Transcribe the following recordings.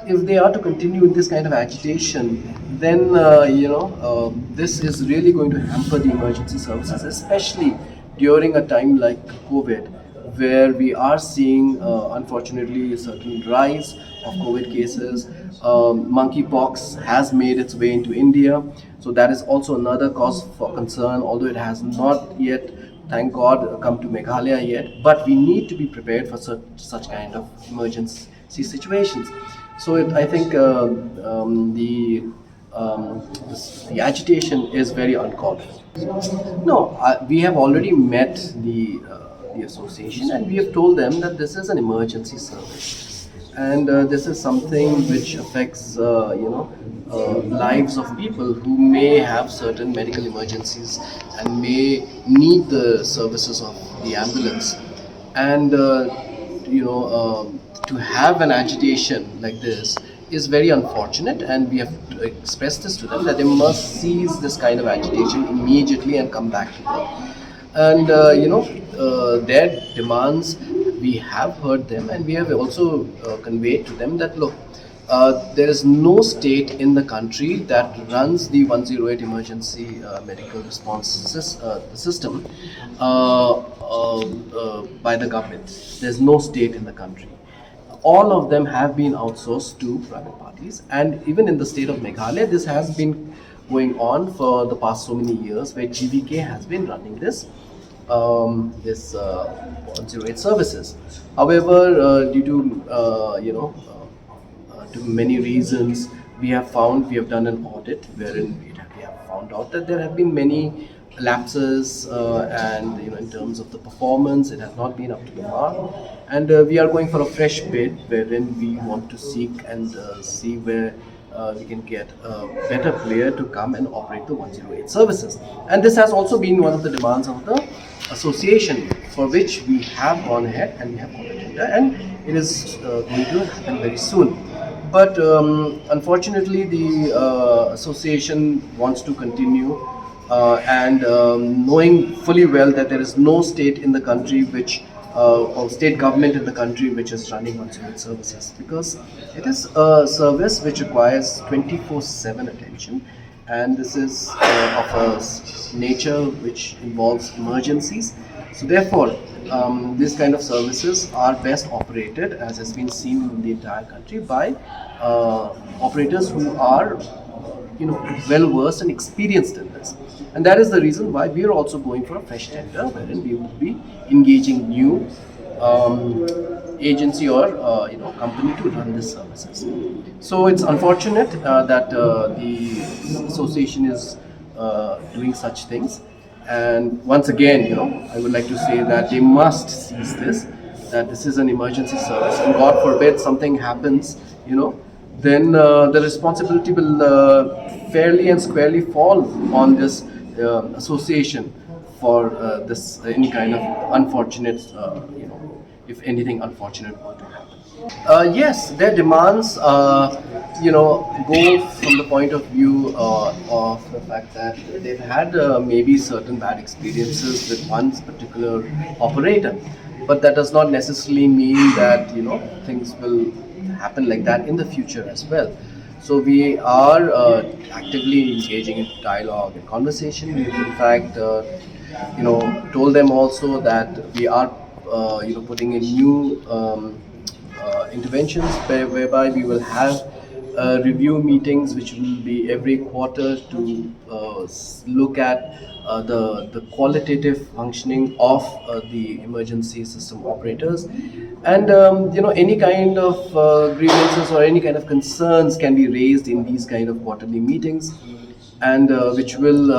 if they are to continue in this kind of agitation, then this is really going to hamper the emergency services, especially during a time like COVID, where we are seeing, unfortunately, a certain rise of COVID cases. Monkeypox has made its way into India, so that is also another cause for concern, although it has not yet, thank God, come to Meghalaya yet. But we need to be prepared for such kind of emergency situations. So I think the agitation is very uncalled for. No, we have already met the association, and we have told them that this is an emergency service, and this is something which affects lives of people who may have certain medical emergencies and may need the services of the ambulance. And to have an agitation like this is very unfortunate, and we have to express this to them that they must cease this kind of agitation immediately and come back to work. And their demands, we have heard them, and we have also conveyed to them that, look, there is no state in the country that runs the 108 emergency medical response system by the government. There's no state in the country. All of them have been outsourced to private parties, and even in the state of Meghalaya, this has been going on for the past so many years, where GVK has been running this 108 services. However, due to to many reasons, we have done an audit wherein we have found out that there have been many lapses, and in terms of the performance, it has not been up to the mark. And we are going for a fresh bid wherein we want to seek and see where we can get a better player to come and operate the 108 services. And this has also been one of the demands of the association, for which we have gone ahead and we have got a tender, and it is going to happen very soon. But unfortunately, the association wants to continue, and knowing fully well that there is no state in the country or state government in the country which is running 108 services, because it is a service which requires 24/7 attention, and this is of a nature which involves emergencies. So therefore, these kind of services are best operated, as has been seen in the entire country, by operators who are well versed and experienced in this. And that is the reason why we are also going for a fresh tender, wherein we will be engaging new agency or company to run these services. So it's unfortunate that the association is doing such things. And once again, I would like to say that they must seize this, that this is an emergency service, and God forbid something happens, then the responsibility will fairly and squarely fall on this association for this any kind of unfortunate, if anything unfortunate were to happen. Yes, their demands, go from the point of view of the fact that they've had maybe certain bad experiences with one particular operator, but that does not necessarily mean that things will happen like that in the future as well. So we are actively engaging in dialogue and conversation. We've in fact, told them also that we are, putting in new interventions whereby we will have review meetings, which will be every quarter, to look at the qualitative functioning of the emergency system operators, and any kind of grievances or any kind of concerns can be raised in these kind of quarterly meetings, and which will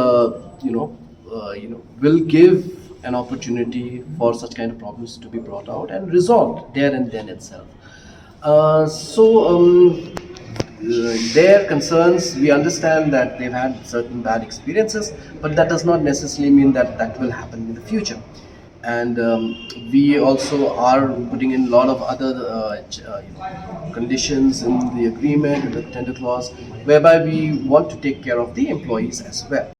will give an opportunity for such kind of problems to be brought out and resolved there and then itself. Their concerns, we understand that they've had certain bad experiences, but that does not necessarily mean that that will happen in the future. And we also are putting in a lot of other conditions in the agreement, in the tender clause, whereby we want to take care of the employees as well.